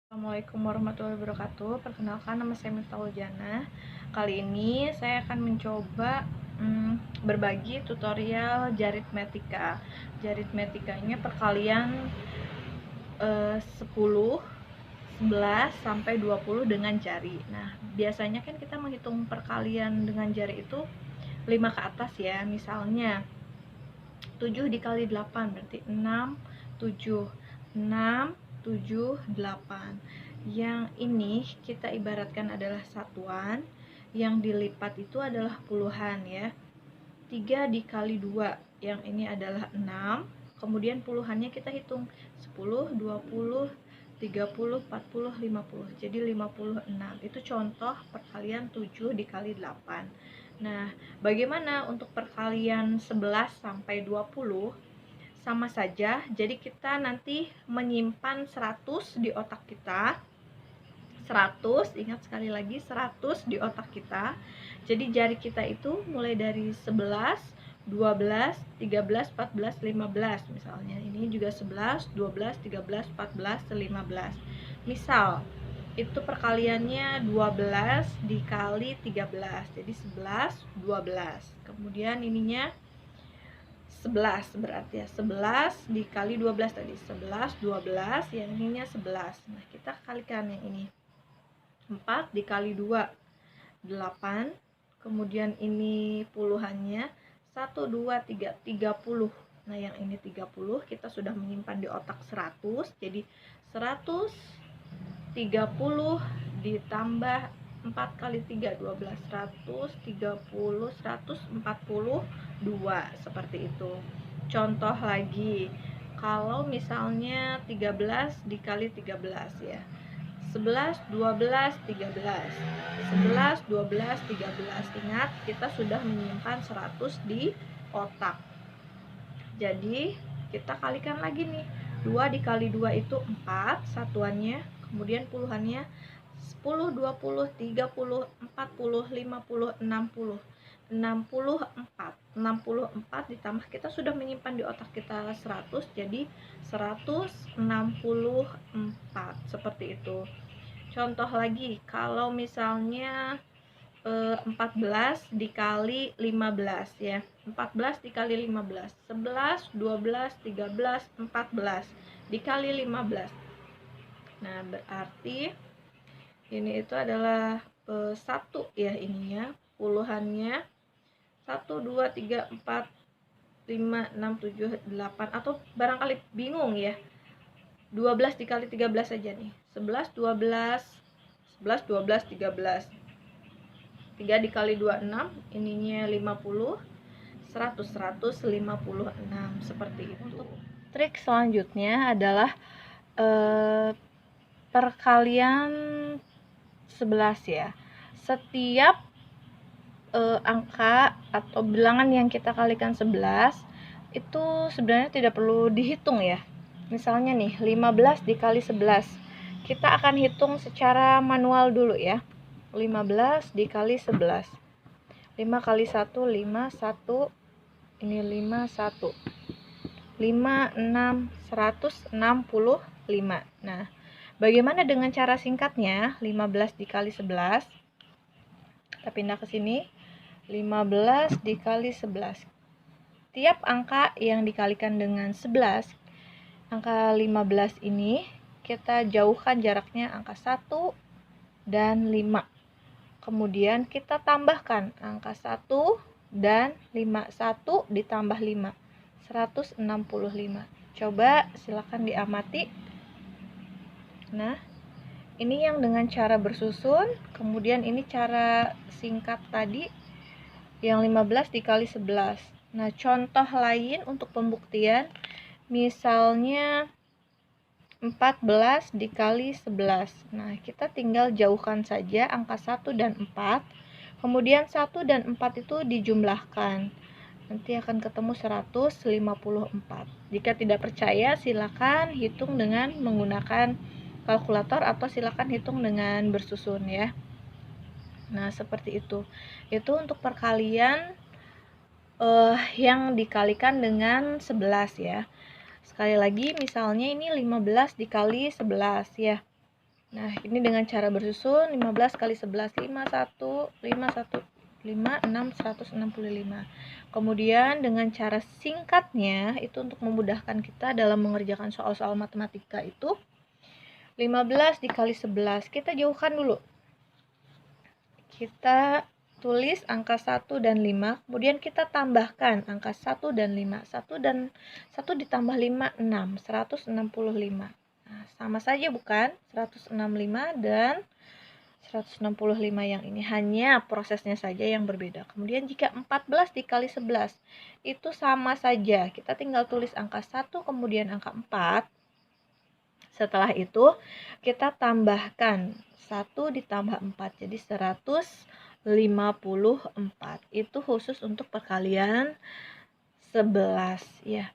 Assalamualaikum warahmatullahi wabarakatuh. Perkenalkan, nama saya Miftahul Jannah. Kali ini saya akan mencoba berbagi tutorial Jaritmetika. Jaritmetikanya perkalian 10, 11 sampai 20 dengan jari. Nah, biasanya kan kita menghitung perkalian dengan jari itu 5 ke atas ya. Misalnya 7 dikali 8 berarti 6, 7, 6, 7, 8. Yang ini kita ibaratkan adalah satuan, yang dilipat itu adalah puluhan ya. 3 dikali 2, yang ini adalah 6. Kemudian puluhannya kita hitung 10, 20, 30, 40, 50. Jadi 56. Itu contoh perkalian 7 dikali 8. Nah, bagaimana untuk perkalian 11 sampai 20? Sama saja, jadi kita nanti menyimpan 100 di otak kita. 100, ingat sekali lagi 100 di otak kita. Jadi jari kita itu mulai dari 11, 12, 13, 14, 15 misalnya. Ini juga 11, 12, 13, 14, 15. Misal itu perkaliannya 12 dikali 13. Jadi 11, 12. Kemudian ininya 11 berarti ya, 11 dikali 12 tadi, 11, 12, yang ininya 11. Nah, kita kalikan yang ini. 4 dikali 2, 8. Kemudian ini puluhannya 1, 2, 3, 30. Nah, yang ini 30, kita sudah menyimpan di otak 100. Jadi 130 ditambah 4 kali 3, 12, 130, 142, seperti itu. Contoh lagi, kalau misalnya 13 dikali 13 ya, 11, 12, 13, 11, 12, 13. Ingat, kita sudah menyimpan 100 di otak. Jadi kita kalikan lagi nih, 2 dikali 2 itu 4 satuannya, kemudian puluhannya 10, 20, 30, 40, 50, 60. 64. 64 ditambah, kita sudah menyimpan di otak kita 100, jadi 164, seperti itu. Contoh lagi, kalau misalnya 14 dikali 15 ya. 14 dikali 15, 11, 12, 13, 14 dikali 15. Nah, berarti ini itu adalah 1 ya, ininya puluhannya 1, 2, 3, 4, 5, 6, 7, 8. Atau barangkali bingung ya, 12 dikali 13 aja nih, 11, 12, 11, 12, 13. 3 dikali 2, 6. Ininya 50, 100, 156, seperti itu. Trik selanjutnya adalah perkalian 11 ya. Setiap angka atau bilangan yang kita kalikan 11 itu sebenarnya tidak perlu dihitung ya. Misalnya nih, 15 dikali 11. Kita akan hitung secara manual dulu ya. 15 dikali 11. 5 kali 1, 5, 1. Ini 5, 1. 5, 6, 165. Nah, bagaimana dengan cara singkatnya? 15 dikali 11. Kita pindah ke sini. 15 dikali 11. Tiap angka yang dikalikan dengan 11, angka 15 ini, kita jauhkan jaraknya angka 1 dan 5. Kemudian kita tambahkan angka 1 dan 5. 1 ditambah 5, 165. Coba silakan diamati. Nah, ini yang dengan cara bersusun. Kemudian ini cara singkat tadi, yang 15 dikali 11. Nah, contoh lain untuk pembuktian, misalnya 14 dikali 11. Nah, kita tinggal jauhkan saja angka 1 dan 4. Kemudian 1 dan 4 itu dijumlahkan. Nanti akan ketemu 154. Jika tidak percaya, silakan hitung dengan menggunakan kalkulator atau silakan hitung dengan bersusun ya. Nah, seperti itu. Itu untuk perkalian yang dikalikan dengan 11 ya. Sekali lagi, misalnya ini 15 dikali 11 ya. Nah, ini dengan cara bersusun 15 kali 11, 51, 51, 5, 6, 165. Kemudian dengan cara singkatnya, itu untuk memudahkan kita dalam mengerjakan soal-soal matematika itu, 15 dikali 11, kita jauhkan dulu. Kita tulis angka 1 dan 5, kemudian kita tambahkan angka 1 dan 5. 1 ditambah 5, 6, 165. Nah, sama saja bukan? 165 dan 165 yang ini, hanya prosesnya saja yang berbeda. Kemudian jika 14 dikali 11, itu sama saja. Kita tinggal tulis angka 1 kemudian angka 4. Setelah itu kita tambahkan 1 ditambah 4, jadi 154. Itu khusus untuk perkalian 11 ya.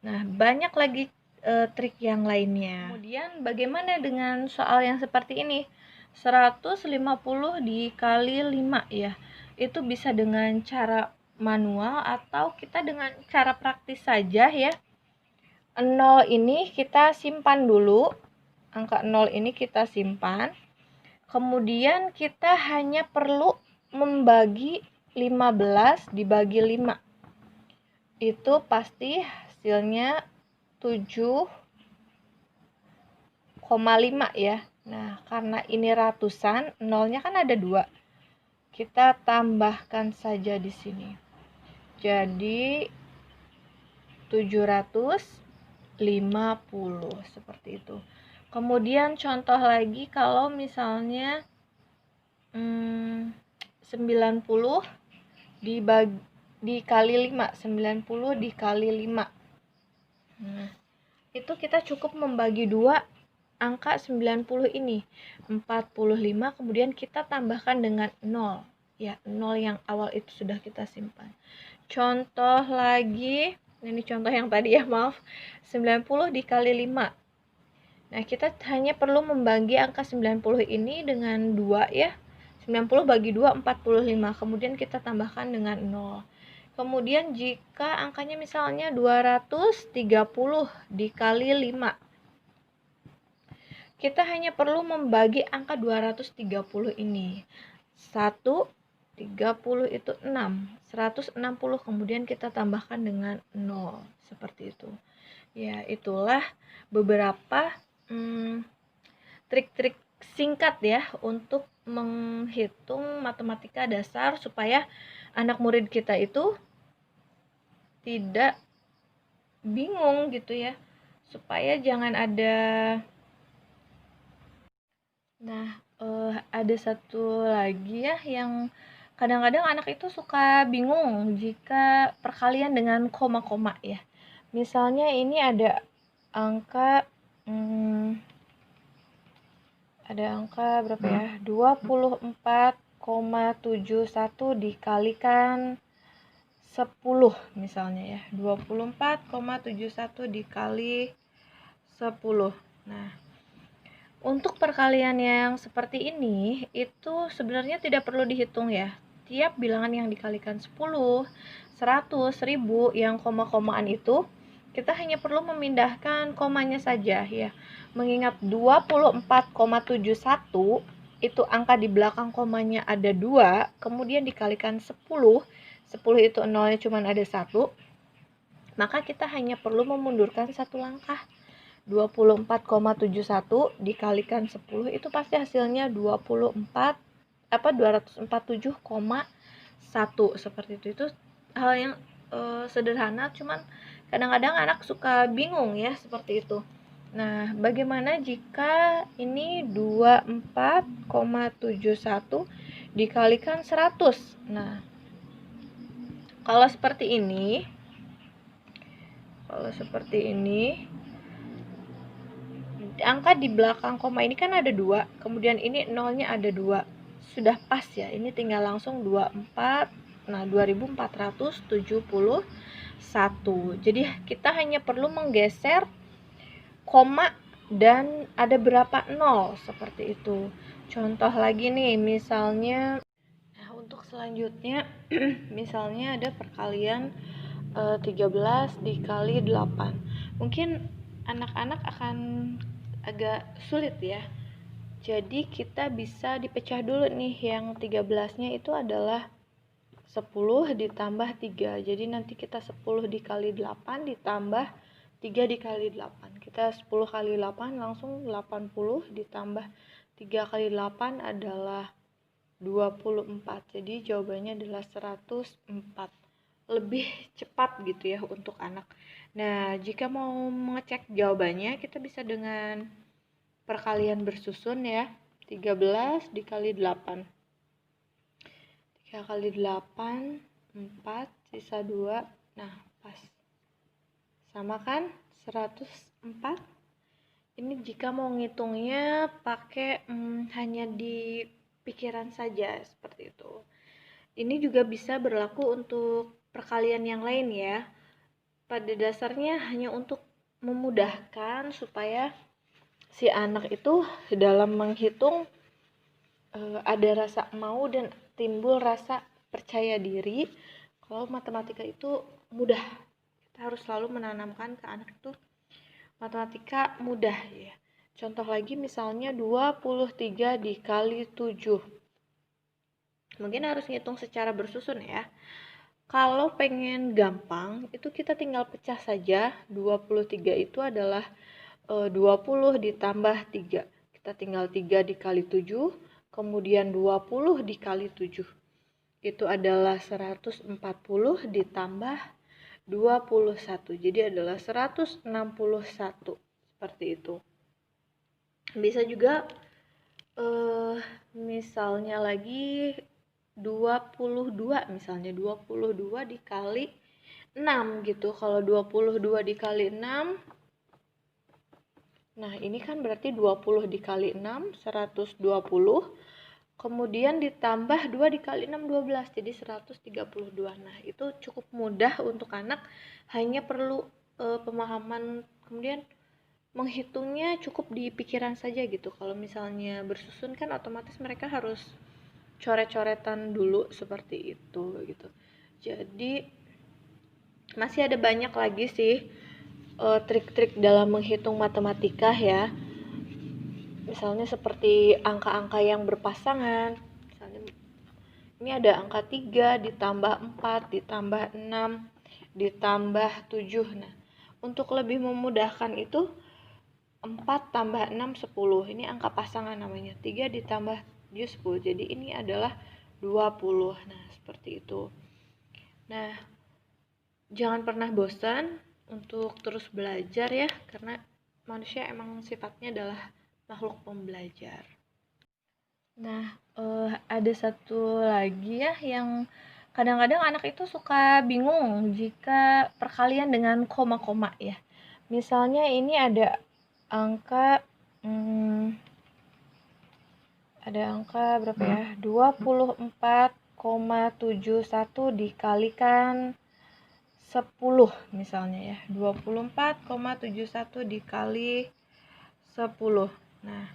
Nah, banyak lagi trik yang lainnya. Kemudian bagaimana dengan soal yang seperti ini? 150 dikali 5 ya. Itu bisa dengan cara manual atau kita dengan cara praktis saja ya. 0 ini kita simpan dulu. Angka 0 ini kita simpan. Kemudian kita hanya perlu membagi 15 dibagi 5. Itu pasti hasilnya 7,5 ya. Nah, karena ini ratusan, nolnya kan ada 2. Kita tambahkan saja di sini. Jadi 750 seperti itu. Kemudian contoh lagi kalau misalnya 90 dikali 5, 90 dikali 5. Nah, itu kita cukup membagi 2 angka 90 ini, 45, kemudian kita tambahkan dengan 0. Ya, 0 yang awal itu sudah kita simpan. Contoh lagi, ini contoh yang tadi ya, maaf. 90 dikali 5. Nah, kita hanya perlu membagi angka 90 ini dengan 2 ya. 90 bagi 2, 45. Kemudian kita tambahkan dengan 0. Kemudian jika angkanya misalnya 230 dikali 5. Kita hanya perlu membagi angka 230 ini. 1, 30 itu 6. 160 kemudian kita tambahkan dengan 0. Seperti itu. Ya, itulah beberapa trik-trik singkat ya untuk menghitung matematika dasar supaya anak murid kita itu tidak bingung gitu ya, supaya jangan ada. Nah, ada satu lagi ya yang kadang-kadang anak itu suka bingung jika perkalian dengan koma-koma ya. Misalnya ini ada angka berapa ya? 24,71 dikalikan 10 misalnya ya. 24,71 dikali 10. Nah, untuk perkalian yang seperti ini itu sebenarnya tidak perlu dihitung ya. Tiap bilangan yang dikalikan 10, 100, 1000 yang koma-komaan itu kita hanya perlu memindahkan komanya saja ya. Mengingat 24,71 itu angka di belakang komanya ada 2, kemudian dikalikan 10 itu nolnya cuma ada 1, maka kita hanya perlu memundurkan satu langkah. 24,71 dikalikan 10 itu pasti hasilnya 247,1 seperti itu. Itu hal yang sederhana, cuman kadang-kadang anak suka bingung ya seperti itu. Nah, bagaimana jika ini 24,71 dikalikan 100? Nah, kalau seperti ini, angka di belakang koma ini kan ada 2, kemudian ini nolnya ada 2. Sudah pas ya, ini tinggal langsung 24, nah 2471. Jadi kita hanya perlu menggeser koma dan ada berapa nol, seperti itu. Contoh lagi nih, misalnya untuk selanjutnya misalnya ada perkalian 13 dikali 8. Mungkin anak-anak akan agak sulit ya Jadi kita bisa dipecah dulu nih, yang 13-nya itu adalah 10 ditambah 3. Jadi nanti kita 10 dikali 8 ditambah 3 dikali 8. Kita 10 kali 8 langsung 80 ditambah 3 kali 8 adalah 24. Jadi jawabannya adalah 104. Lebih cepat gitu ya untuk anak. Nah, jika mau mengecek jawabannya, kita bisa dengan perkalian bersusun ya. 13 dikali 8. 3 kali 8, 4, sisa 2. Nah, pas. Sama kan? 104. Ini jika mau ngitungnya pakai hanya di pikiran saja, seperti itu. Ini juga bisa berlaku untuk perkalian yang lain ya. Pada dasarnya hanya untuk memudahkan supaya si anak itu dalam menghitung ada rasa mau dan timbul rasa percaya diri kalau matematika itu mudah. Kita harus selalu menanamkan ke anak itu matematika mudah ya. Contoh lagi misalnya 23 dikali 7. Mungkin harus ngitung secara bersusun ya. Kalau pengen gampang, itu kita tinggal pecah saja. 23 itu adalah 20 ditambah 3. Kita tinggal 3 dikali 7, kemudian 20 dikali 7. Itu adalah 140 ditambah 21. Jadi adalah 161. Seperti itu. Bisa juga misalnya lagi 22, misalnya 22 dikali 6 gitu. Kalau 22 dikali 6, nah ini kan berarti 20 dikali 6, 120. Kemudian ditambah 2 dikali 6, 12, jadi 132. Nah itu cukup mudah untuk anak, hanya perlu pemahaman, kemudian menghitungnya cukup di pikiran saja gitu. Kalau misalnya bersusun kan otomatis mereka harus coret-coretan dulu seperti itu gitu. Jadi masih ada banyak lagi sih trik-trik dalam menghitung matematika ya. Misalnya seperti angka-angka yang berpasangan. Misalnya ini ada angka 3 ditambah 4 ditambah 6 ditambah 7. Nah, untuk lebih memudahkan itu 4 tambah 6, 10. Ini angka pasangan namanya. 3 ditambah 7, 10. Jadi ini adalah 20. Nah, seperti itu. Nah, jangan pernah bosan untuk terus belajar ya, karena manusia emang sifatnya adalah makhluk pembelajar. Nah, ada satu lagi ya yang kadang-kadang anak itu suka bingung jika perkalian dengan koma-koma ya. Misalnya ini ada angka berapa ya? 24,71 dikalikan 10 misalnya ya. 24,71 dikali 10. Nah,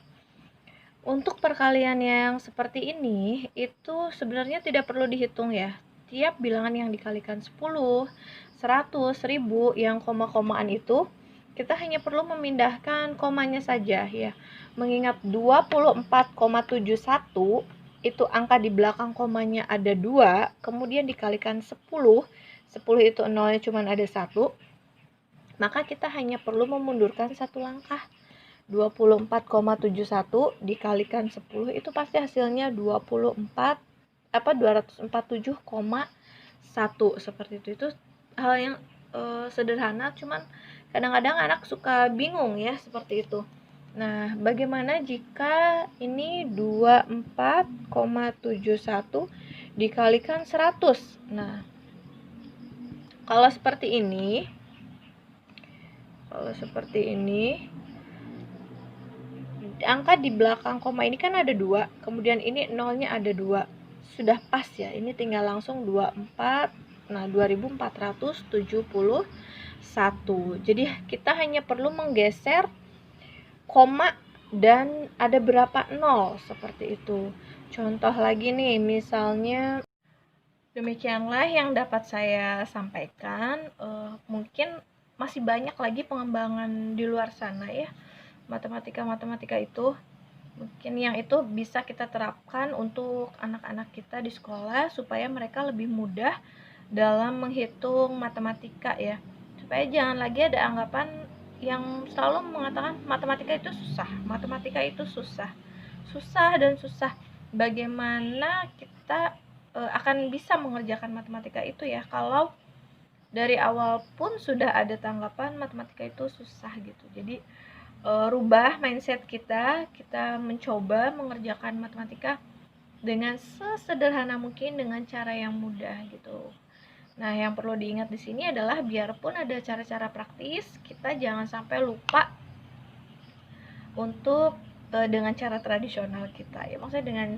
untuk perkalian yang seperti ini itu sebenarnya tidak perlu dihitung ya. Tiap bilangan yang dikalikan 10, 100, 1000 yang koma-komaan itu kita hanya perlu memindahkan komanya saja ya. Mengingat 24,71 itu angka di belakang komanya ada 2, kemudian dikalikan 10 itu nolnya cuma ada 1, maka kita hanya perlu memundurkan satu langkah. 24,71 dikalikan 10 itu pasti hasilnya 247,1 seperti itu. Itu hal yang sederhana, cuman kadang-kadang anak suka bingung ya seperti itu. Nah, bagaimana jika ini 24,71 dikalikan 100? Nah, kalau seperti ini, angka di belakang koma ini kan ada 2, kemudian ini nolnya ada 2. Sudah pas ya, ini tinggal langsung 24, nah 2471. Jadi kita hanya perlu menggeser koma dan ada berapa nol seperti itu. Contoh lagi nih, misalnya demikianlah yang dapat saya sampaikan. Mungkin masih banyak lagi pengembangan di luar sana ya, matematika itu. Mungkin yang itu bisa kita terapkan untuk anak-anak kita di sekolah supaya mereka lebih mudah dalam menghitung matematika ya. Supaya jangan lagi ada anggapan yang selalu mengatakan matematika itu susah, matematika itu susah. Susah dan susah. Bagaimana kita akan bisa mengerjakan matematika itu ya kalau dari awal pun sudah ada tanggapan matematika itu susah gitu. Jadi rubah mindset kita, kita mencoba mengerjakan matematika dengan sesederhana mungkin dengan cara yang mudah gitu. Nah, yang perlu diingat di sini adalah biarpun ada cara-cara praktis, kita jangan sampai lupa untuk dengan cara tradisional kita. Ya, maksudnya dengan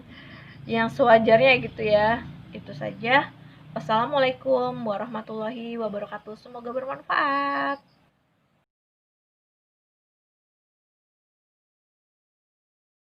yang sewajarnya gitu ya. Itu saja. Wassalamualaikum warahmatullahi wabarakatuh. Semoga bermanfaat.